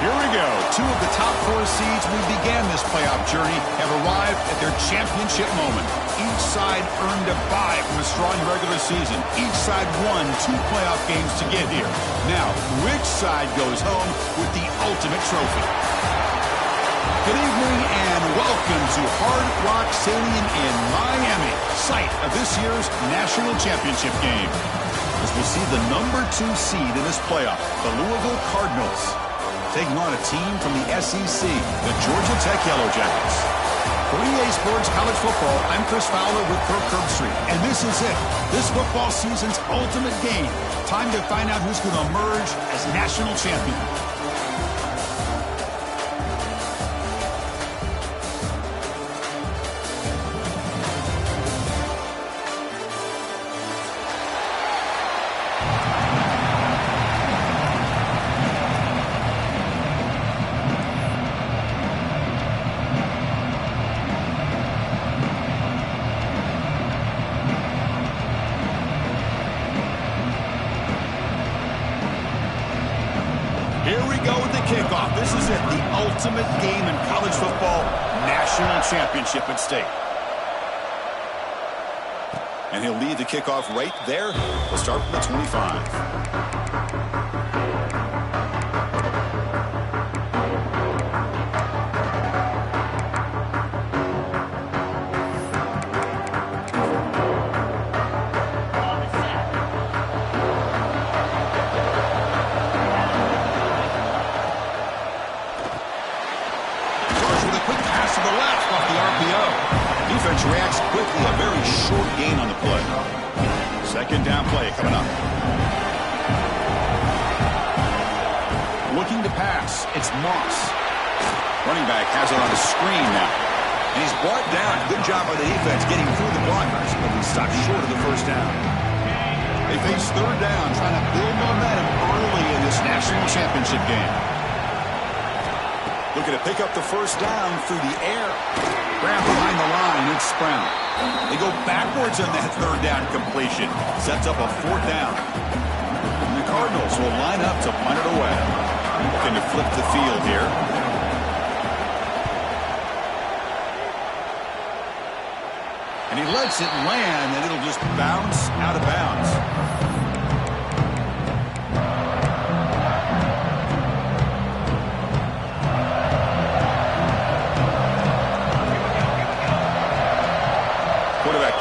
Here we go. Two of the top four seeds we began this playoff journey have arrived at their championship moment. Each side earned a bye from a strong regular season. Each side won 2 playoff games to get here. Now, which side goes home with the ultimate trophy? Good evening and welcome to Hard Rock Stadium in Miami, site of this year's national championship game. As we see the number 2 seed in this playoff, the Louisville Cardinals, taking on a team from the SEC, the Georgia Tech Yellow Jackets. For EA Sports College Football, I'm Chris Fowler with Kirk Herbstreit, and this is it. This football season's ultimate game. Time to find out who's going to emerge as national champion. Kickoff. This is it, the ultimate game in college football, national championship at stake. And he'll lead the kickoff right there. We'll start from the 25. Defense reacts quickly, a very short gain on the play. Second down play coming up. Looking to pass, it's Moss. Running back has it on a screen now. And he's brought down. Good job by the defense getting through the blockers, but he stopped short of the first down. They face third down, trying to build momentum early in this national championship game. Looking to pick up the first down through the air. Graham behind the line, it's Brown. They go backwards on that third down completion. Sets up a fourth down. And the Cardinals will line up to punt it away. Looking to flip the field here. And he lets it land, and it'll just bounce out of bounds.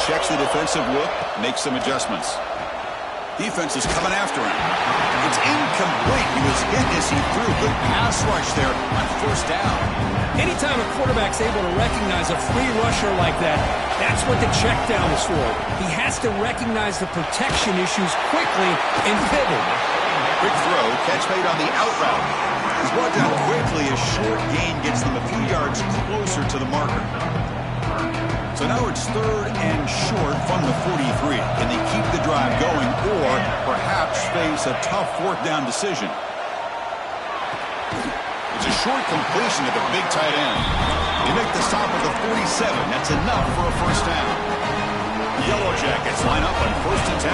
Checks the defensive look, makes some adjustments. Defense is coming after him. It's incomplete. He was hit as he threw. Good pass rush there on first down. Anytime a quarterback's able to recognize a free rusher like that, that's what the check down is for. He has to recognize the protection issues quickly and pivot. Quick throw, catch made on the out route. He's brought down quickly. A short gain gets them a few yards closer to the marker. So now it's third and short from the 43. Can they keep the drive going or perhaps face a tough fourth down decision? It's a short completion to the big tight end. They make the stop at the 47. That's enough for a first down. The Yellow Jackets line up on first and 10.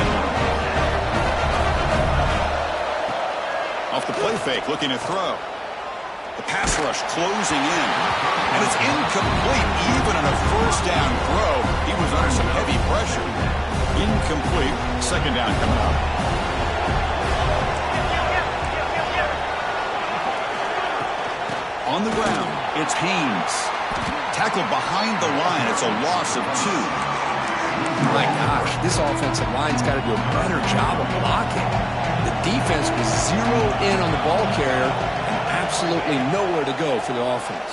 Off the play fake, looking to throw. The pass rush closing in. And it's incomplete. Even on a first down throw, he was under some heavy pressure. Incomplete. Second down coming up. On the ground, it's Haynes. Tackled behind the line. It's a loss of 2. My gosh, this offensive line's got to do a better job of blocking. The defense was zeroed in on the ball carrier. Absolutely nowhere to go for the offense.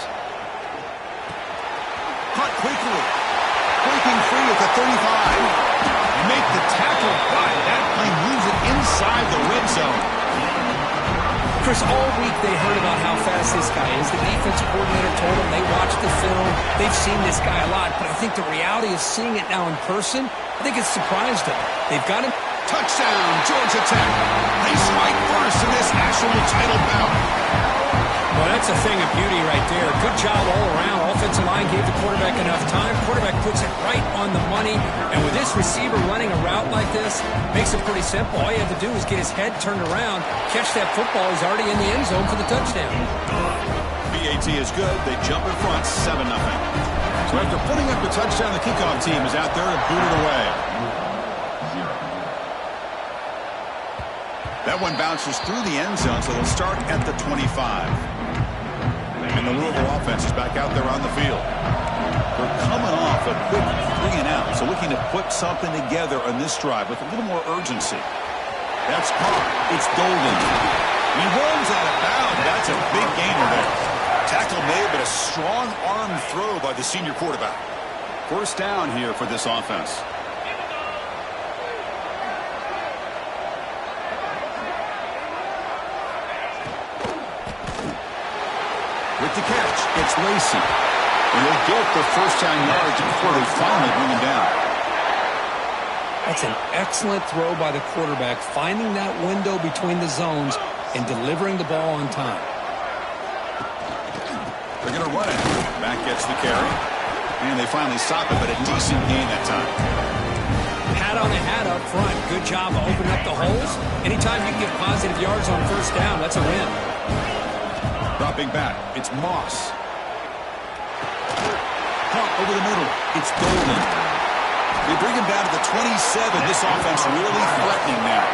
Cut quickly. Breaking free at the 35. Make the tackle, but that play moves it inside the red zone. Chris, all week they heard about how fast this guy is. The defensive coordinator told them they watched the film. They've seen this guy a lot, but I think the reality is seeing it now in person, I think it's surprised them. They've got him. Touchdown, Georgia Tech. They strike first in this national title bout. Well, that's a thing of beauty right there. Good job all around. Offensive line gave the quarterback enough time. Quarterback puts it right on the money. And with this receiver running a route like this, makes it pretty simple. All you have to do is get his head turned around, catch that football. He's already in the end zone for the touchdown. BAT is good. They jump in front, 7-0. So after putting up the touchdown, the kickoff team is out there to boot it away. That one bounces through the end zone, so they'll start at the 25. And the Louisville offense is back out there on the field. They're coming off a quick 3-and-out, so looking to put something together on this drive with a little more urgency. That's caught. It's Golden. He rolls out of bounds. That's a big gainer there. Tackle made, but a strong arm throw by the senior quarterback. First down here for this offense. With the catch, it's Lacey. And he'll get the first down yards before they finally bring him down. That's an excellent throw by the quarterback, finding that window between the zones and delivering the ball on time. They're going to run it. Back gets the carry. And they finally stop it, but a decent gain that time. Pat on the hat up front. Good job of opening up the holes. Anytime you can get positive yards on first down, that's a win. Dropping back, it's Moss. Caught over the middle, it's Golden. They bring him down to the 27. This offense really threatening now.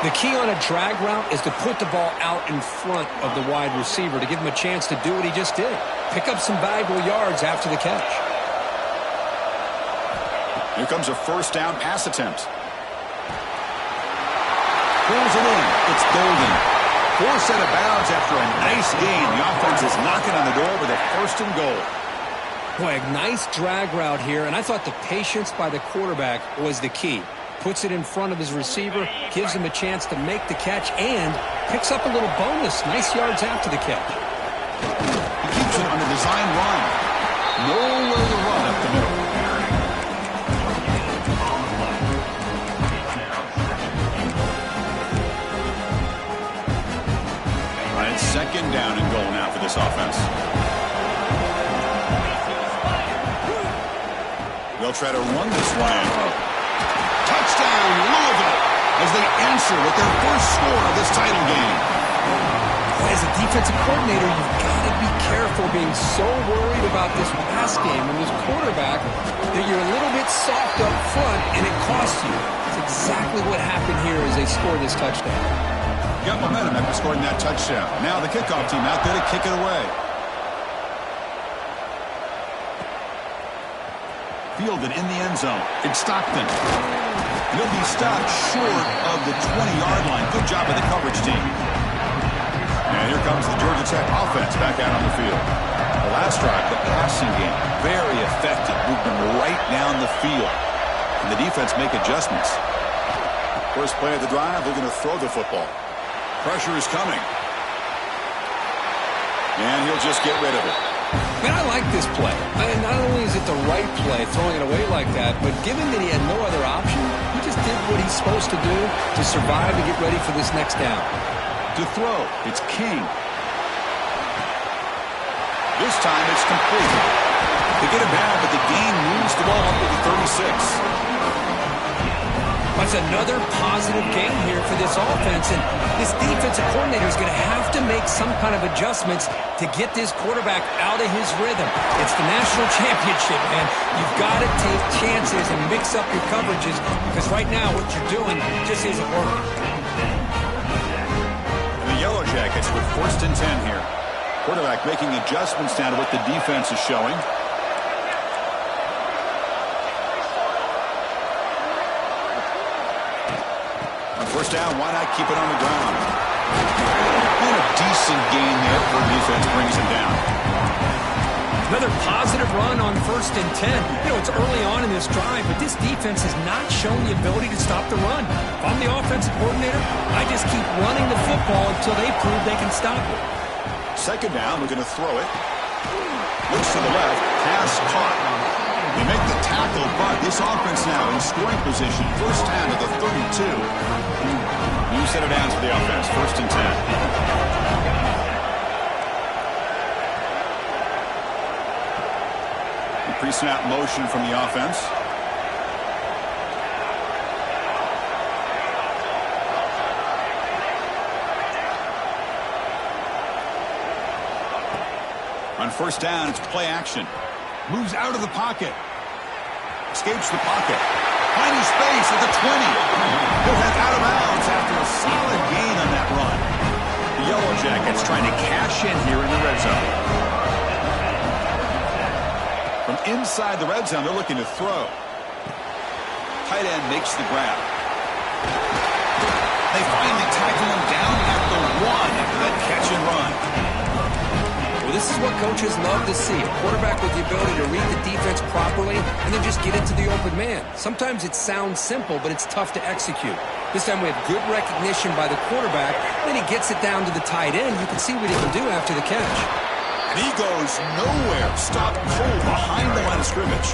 The key on a drag route is to put the ball out in front of the wide receiver to give him a chance to do what he just did. Pick up some valuable yards after the catch. Here comes a first down pass attempt. Pulls it in, it's Golden. Forced out of bounds after a nice gain. The offense is knocking on the door with a first and goal. Boy, a nice drag route here, and I thought the patience by the quarterback was the key. Puts it in front of his receiver, gives him a chance to make the catch, and picks up a little bonus. Nice yards after the catch. He keeps it on the design run. Nowhere to run up the middle. All right, second down and goal now for this offense. They'll try to run this one in. Touchdown, Louisville, as they answer with their first score of this title game. As a defensive coordinator, you've got to be careful being so worried about this pass game and this quarterback that you're a little bit soft up front, and it costs you. It's exactly what happened here as they scored this touchdown. Got momentum after scoring that touchdown. Now the kickoff team out there to kick it away. Fielded in the end zone. It's Stockton. He'll be stopped short of the 20-yard line. Good job of the coverage team. And here comes the Georgia Tech offense back out on the field. The last drive, the passing game, very effective. Moved them right down the field. And the defense make adjustments. First play of the drive, they're going to throw the football. Pressure is coming. And he'll just get rid of it. Man, I like this play. Not only is it the right play, throwing it away like that, but given that he had no other option, he just did what he's supposed to do to survive and get ready for this next down. To throw, it's King. This time it's complete. They get it down, but the gain moves the ball up to the 36. That's another positive game here for this offense, and this defensive coordinator is going to have to make some kind of adjustments to get this quarterback out of his rhythm. It's the national championship, man. You've got to take chances and mix up your coverages, because right now what you're doing just isn't working. And the Yellow Jackets with first and 10 here. Quarterback making adjustments now to what the defense is showing. First down, why not keep it on the ground? And a decent gain there for defense brings him down. Another positive run on first and 10. You know, it's early on in this drive, but this defense has not shown the ability to stop the run. If I'm the offensive coordinator, I just keep running the football until they prove they can stop it. Second down, we're going to throw it. Looks to the left, pass caught. They make the tackle, but this offense now in scoring position. First down to the 32. New set of downs for the offense. First and 10. Pre-snap motion from the offense. On first down, it's play action. Moves out of the pocket. Escapes the pocket. Finding space at the 20. He'll head out of bounds after a solid gain on that run. The Yellow Jackets trying to cash in here in the red zone. From inside the red zone, they're looking to throw. Tight end makes the grab. They finally tackle him down at the 1 after that catch and run. This is what coaches love to see. A quarterback with the ability to read the defense properly and then just get it to the open man. Sometimes it sounds simple, but it's tough to execute. This time we have good recognition by the quarterback. Then he gets it down to the tight end. You can see what he can do after the catch. And he goes nowhere. Stopped cold behind the line of scrimmage.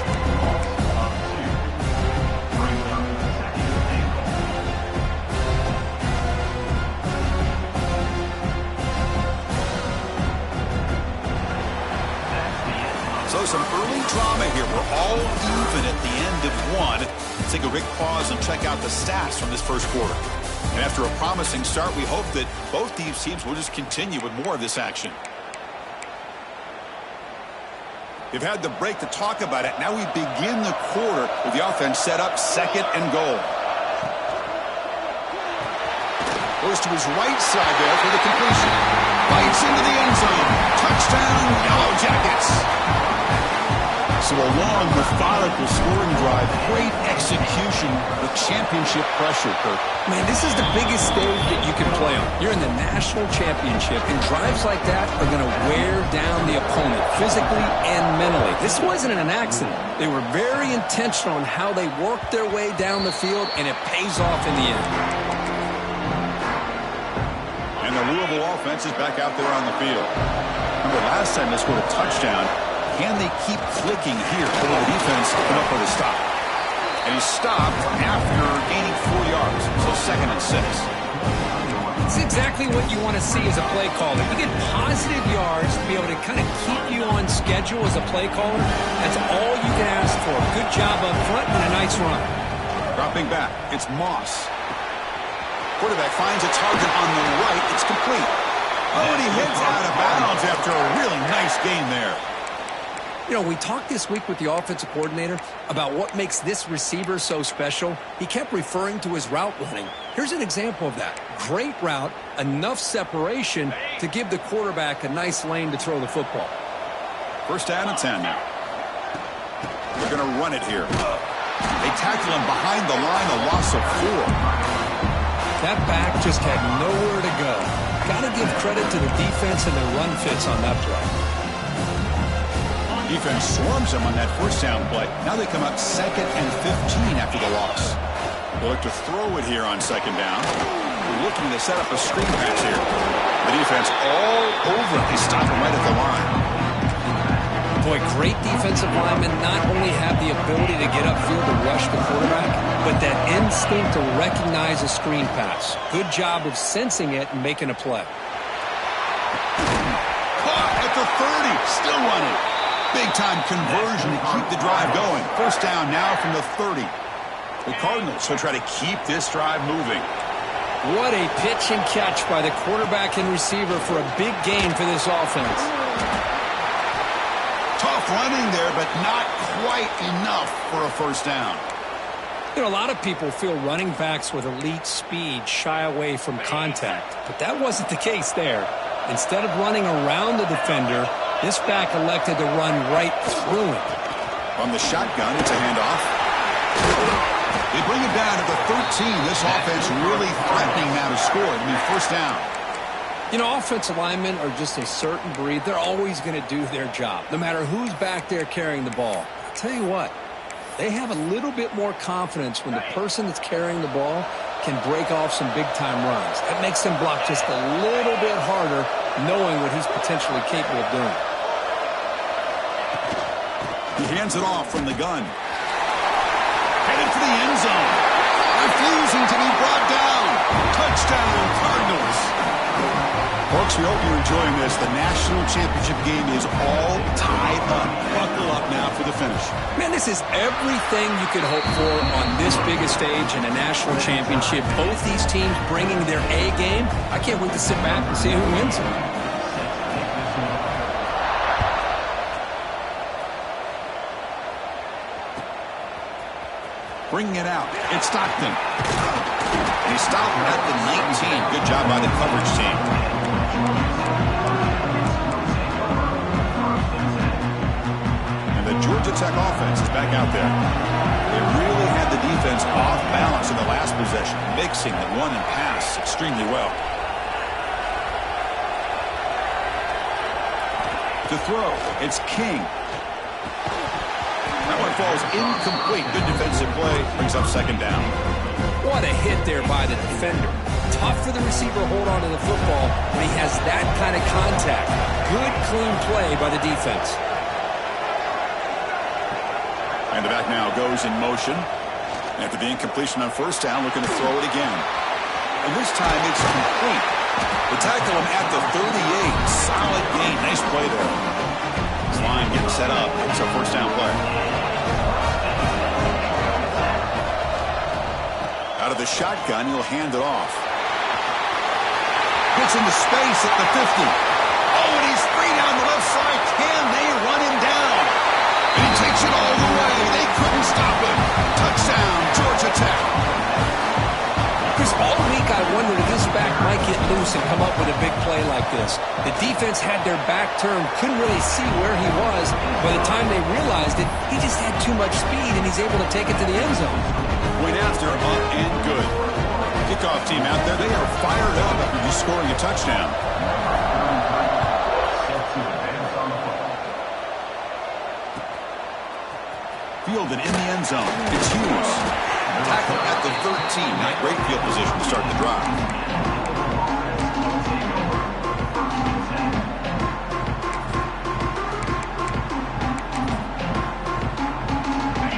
So some early drama here. We're all even at the end of 1. Let's take a quick pause and check out the stats from this first quarter. And after a promising start, we hope that both these teams will just continue with more of this action. They've had the break to talk about it. Now we begin the quarter with the offense set up 2nd and goal. Goes to his right side there for the completion. Bites into the end zone. Touchdown, Yellow Jackets. So a long, methodical scoring drive. Great execution with championship pressure, Kirk. Man, this is the biggest stage that you can play on. You're in the national championship, and drives like that are going to wear down the opponent physically and mentally. This wasn't an accident. They were very intentional on how they worked their way down the field, and it pays off in the end. And the Louisville offense is back out there on the field. Remember, last time they scored a touchdown. Can they keep clicking here until the defense come up with a stop? And he stopped after gaining 4 yards. So 2nd and 6. It's exactly what you want to see as a play caller. You get positive yards to be able to kind of keep you on schedule as a play caller. That's all you can ask for. Good job up front and a nice run. Dropping back, it's Moss. Quarterback finds a target on the right. It's complete. Oh, and he hits out of bounds after a really nice game there. You know, we talked this week with the offensive coordinator about what makes this receiver so special. He kept referring to his route running. Here's an example of that. Great route, enough separation to give the quarterback a nice lane to throw the football. First down and 10 now. They're going to run it here. They tackle him behind the line, a loss of 4. That back just had nowhere to go. Got to give credit to the defense and their run fits on that play. Defense swarms him on that first down play. Now they come up 2nd and 15 after the loss. They look to throw it here on 2nd down. They're looking to set up a screen pass here. The defense all over it. They stop him right at the line. Boy, great defensive linemen not only have the ability to get upfield to rush the quarterback, but that instinct to recognize a screen pass. Good job of sensing it and making a play. Caught at the 30. Still running. Big-time conversion to keep the drive going. First down now from the 30. The Cardinals will try to keep this drive moving. What a pitch and catch by the quarterback and receiver for a big gain for this offense. Tough running there, but not quite enough for a first down. You know, a lot of people feel running backs with elite speed shy away from contact, but that wasn't the case there. Instead of running around the defender, this back elected to run right through him. On the shotgun, it's a handoff. They bring it down to the 13. This offense really threatening now to score. It'll be first down. You know, offensive linemen are just a certain breed. They're always going to do their job, no matter who's back there carrying the ball. I'll tell you what, they have a little bit more confidence when the person that's carrying the ball can break off some big-time runs. That makes them block just a little bit harder, knowing what he's potentially capable of doing. He hands it off from the gun. Headed for the end zone. Refusing to be brought down. Touchdown, Cardinals. Folks, we hope you're enjoying this. The national championship game is all tied up. Buckle up now for the finish. Man, this is everything you could hope for on this biggest stage in a national championship. Both these teams bringing their A game. I can't wait to sit back and see who wins it. Bringing it out. It's Stockton. And he stopped at the 19. Good job by the coverage team. And the Georgia Tech offense is back out there. They really had the defense off balance in the last possession, mixing the run and pass extremely well. To throw, it's King. That one falls incomplete. Good defensive play. Brings up second down. What a hit there by the defender. Tough for the receiver to hold on to the football when he has that kind of contact. Good, clean play by the defense. And the back now goes in motion. After the incompletion on first down, looking to throw it again. And this time it's complete. They tackle him at the 38. Solid gain. Nice play there. This line getting set up. It's a first down play. Out of the shotgun, he'll hand it off. Gets into space at the 50. Oh, and he's free down the left side. Can they run him down? And he takes it all the way. They couldn't stop him. Touchdown, Georgia Tech. Chris, all week I wondered if this back might get loose and come up with a big play like this. The defense had their back turned, couldn't really see where he was. By the time they realized it, he just had too much speed, and he's able to take it to the end zone. Point after, up and good. Kickoff team out there, they are fired up after just scoring a touchdown. Fielded in the end zone. It's Hughes. Tackle at the 13. Not great field position to start the drive.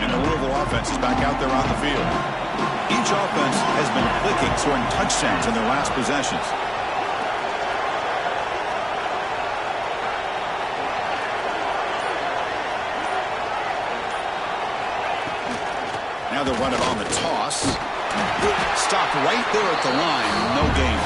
And the Louisville offense is back out there on the field. Each offense has been clicking, scoring touchdowns in their last possessions. Now they'll run it on the toss. Stopped right there at the line. No gain.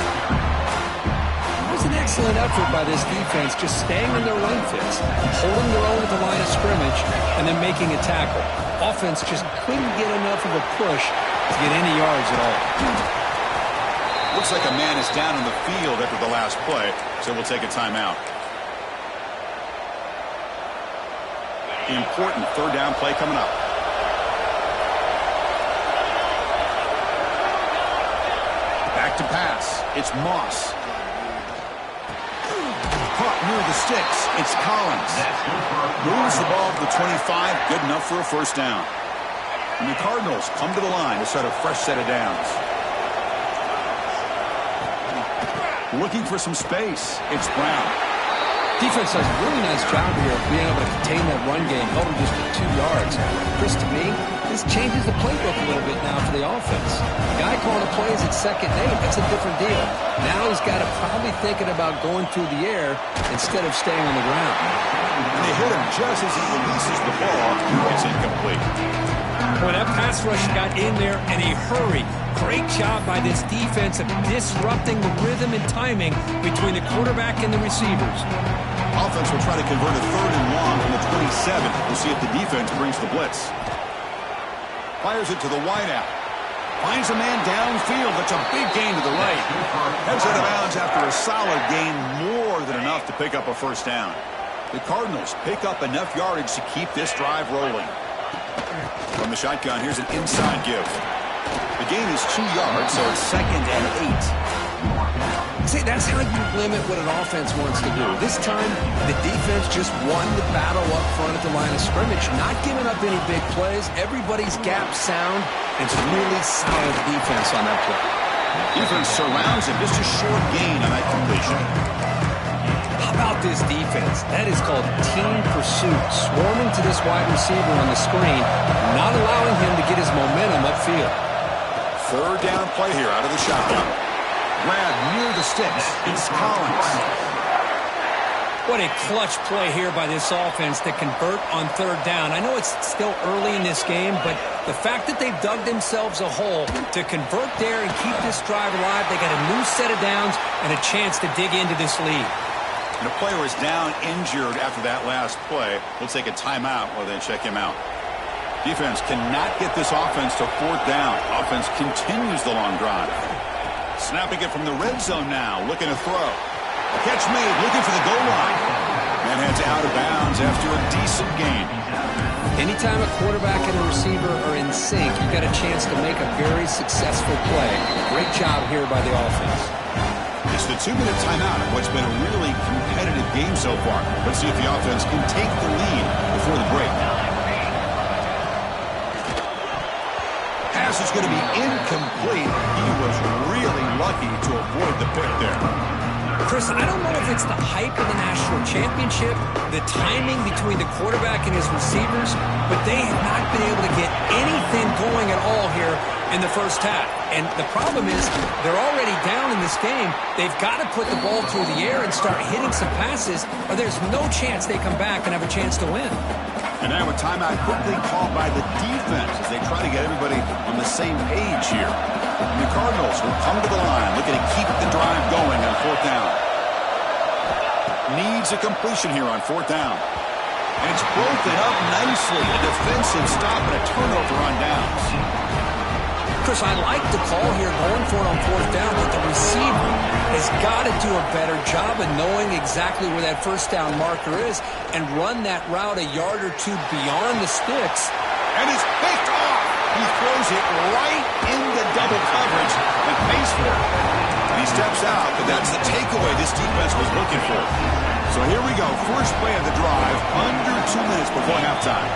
It was an excellent effort by this defense, just staying in their run fits, holding their own at the line of scrimmage, and then making a tackle. Offense just couldn't get enough of a push to get any yards at all. Looks like a man is down on the field after the last play, so we'll take a timeout. Important third down play coming up. Back to pass. It's Moss. Caught near the sticks. It's Collins. Moves the ball to the 25. Good enough for a first down. And the Cardinals come to the line to start a fresh set of downs. Looking for some space. It's Brown. Defense does a really nice job here of being able to contain that run game, held him just for 2 yards. Chris, to me, this changes the playbook a little bit now for the offense. The guy calling the plays at 2nd and 8, that's a different deal. Now he's got to probably thinking about going through the air instead of staying on the ground. And they hit him just as he releases the ball. It's incomplete. Well, that pass rush got in there in a hurry. Great job by this defense of disrupting the rhythm and timing between the quarterback and the receivers. Offense will try to convert a 3rd and long from the 27. We'll see if the defense brings the blitz. Fires it to the wideout. Finds a man downfield. That's a big gain to the right. Heads out of bounds after a solid gain, more than enough to pick up a first down. The Cardinals pick up enough yardage to keep this drive rolling. From the shotgun, here's an inside give. The gain is 2 yards, so it's 2nd and 8. See, that's how you limit what an offense wants to do. This time, the defense just won the battle up front at the line of scrimmage, not giving up any big plays. Everybody's gap sound. It's really solid defense on that play. Defense surrounds him. Just a short gain on that completion. How about this defense? That is called team pursuit. Swarming to this wide receiver on the screen, not allowing him to get his momentum upfield. 3rd down play here out of the shotgun. Grab near the sticks. It's Collins. What a clutch play here by this offense to convert on third down. I know it's still early in this game, but the fact that they've dug themselves a hole to convert there and keep this drive alive, they got a new set of downs and a chance to dig into this lead. And a player is down injured after that last play. We'll take a timeout while they check him out. Defense cannot get this offense to fourth down. Offense continues the long drive. Snapping it from the red zone now, looking to throw. Catch made, looking for the goal line. And heads out of bounds after a decent gain. Anytime a quarterback and a receiver are in sync, you've got a chance to make a very successful play. Great job here by the offense. It's the 2-minute timeout of what's been a really competitive game so far. Let's see if the offense can take the lead before the break. Pass is going to be incomplete. He was really lucky to avoid the pick there. Chris, I don't know if it's the hype of the national championship, the timing between the quarterback and his receivers, but they have not been able to get anything going at all here in the first half. And the problem is they're already down in this game. They've got to put the ball through the air and start hitting some passes, or there's no chance they come back and have a chance to win. And now a timeout quickly called by the defense as they try to get everybody on the same page here. And the Cardinals will come to the line, looking to keep the drive going on fourth down. Needs a completion here on fourth down. And it's broken up nicely. A defensive stop and a turnover on downs. Chris, I like the call here going for it on fourth down, but the receiver has got to do a better job of knowing exactly where that first down marker is and run that route a yard or two beyond the sticks. And it's picked off. He throws it right into double coverage and pays for it. And he steps out, but that's the takeaway this defense was looking for. So here we go. First play of the drive, under 2 minutes before halftime.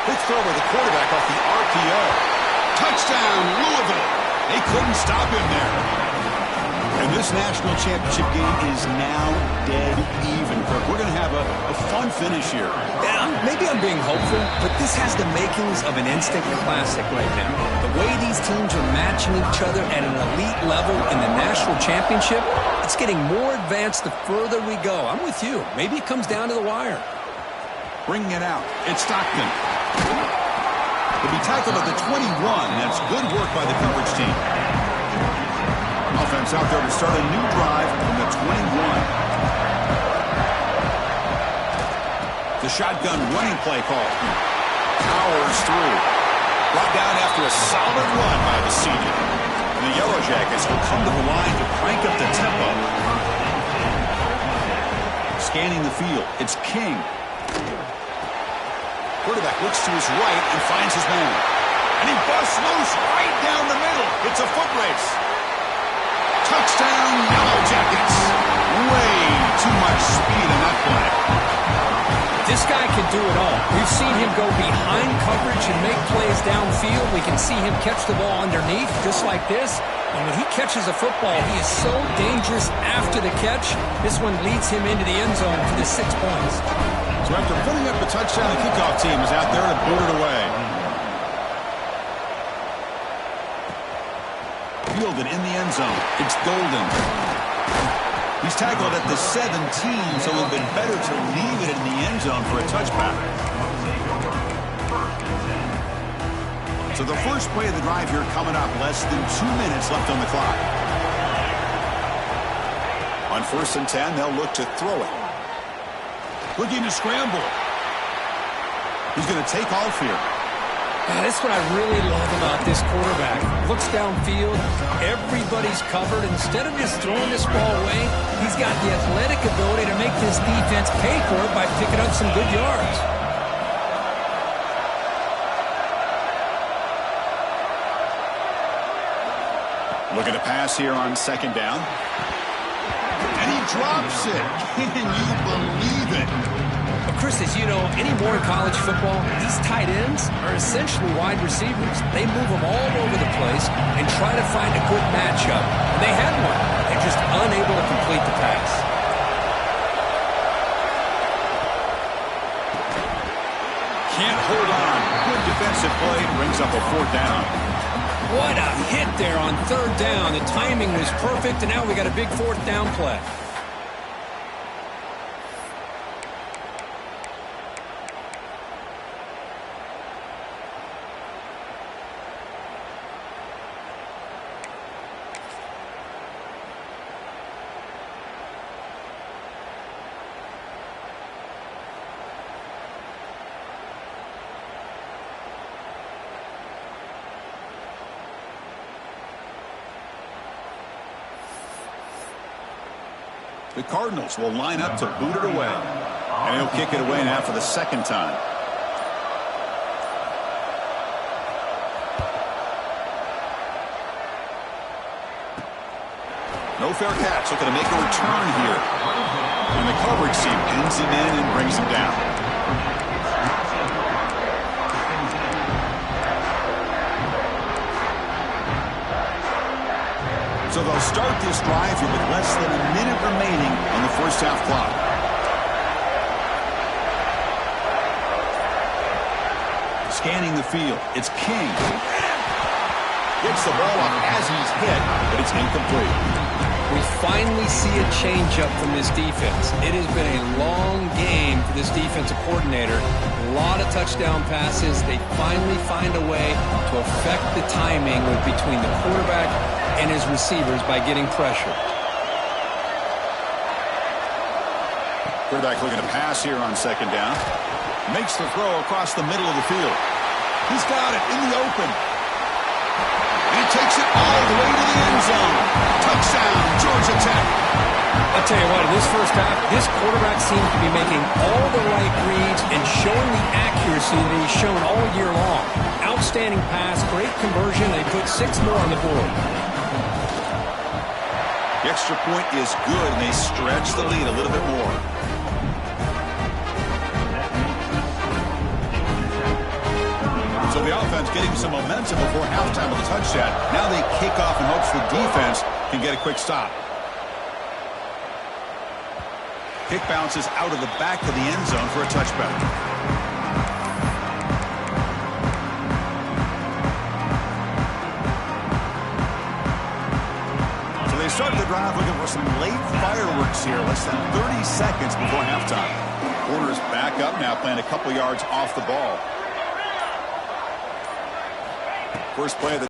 Quick throw by the quarterback off the RPO. Touchdown, Louisville. They couldn't stop him there. And this national championship game is now dead even. We're going to have a fun finish here. Yeah, maybe I'm being hopeful, but this has the makings of an instant classic right now. The way these teams are matching each other at an elite level in the national championship, it's getting more advanced the further we go. I'm with you. Maybe it comes down to the wire. Bringing it out. It's Stockton. He'll be tackled at the 21. That's good work by the coverage team. Offense out there to start a new drive from the 21. The shotgun running play call. Powers through. Brought down after a solid run by the senior. And the Yellow Jackets will come to the line to crank up the tempo. Scanning the field. It's King. Quarterback looks to his right and finds his man. And he busts loose right down the middle. It's a foot race. Touchdown, Yellow Jackets. Way too much speed in that play. This guy can do it all. We've seen him go behind coverage and make plays downfield. We can see him catch the ball underneath, just like this. And when he catches a football, he is so dangerous after the catch. This one leads him into the end zone for the 6 points. So after putting up the touchdown, the kickoff team is out there to boot it away. Fielded in the end zone. It's Golden. He's tackled at the 17, so it would have been better to leave it in the end zone for a touchback. So the first play of the drive here coming up, less than 2 minutes left on the clock. On 1st and 10, they'll look to throw it. Looking to scramble. He's going to take off here. Yeah, that's what I really love about this quarterback. Looks downfield, everybody's covered. Instead of just throwing this ball away, he's got the athletic ability to make this defense pay for it by picking up some good yards. Looking to pass here on 2nd down. And he drops it. Can you believe it? But Chris, as you know, anymore in college football, these tight ends are essentially wide receivers. They move them all over the place and try to find a good matchup. And they had one. They're just unable to complete the pass. Can't hold on. Good defensive play brings up a 4th down. What a hit there on third down. The timing was perfect, and now we got a big fourth down play. The Cardinals will line up to boot it away. And he'll kick it away now for the second time. No fair catch. Looking to make a return here. And the coverage team pins him in and brings him down. So they'll start this drive here with less than a minute remaining on the first half clock. Scanning the field. It's King. Gets the ball up as he's hit, but it's incomplete. We finally see a change-up from this defense. It has been a long game for this defensive coordinator. A lot of touchdown passes. They finally find a way to affect the timing between the quarterback and his receivers by getting pressure. Quarterback looking to pass here on second down. Makes the throw across the middle of the field. He's got it in the open. And he takes it all the way to the end zone. Touchdown, Georgia Tech. I'll tell you what, in this first half, this quarterback seems to be making all the right reads and showing the accuracy that he's shown all year long. Outstanding pass, great conversion. They put 6 more on the board. The extra point is good, and they stretch the lead a little bit more. So the offense getting some momentum before halftime with a touchdown. Now they kick off in hopes the defense can get a quick stop. Kick bounces out of the back of the end zone for a touchback. So they start the drive looking for some late fireworks here. Less than 30 seconds before halftime. Corners back up now, playing a couple yards off the ball. First play of the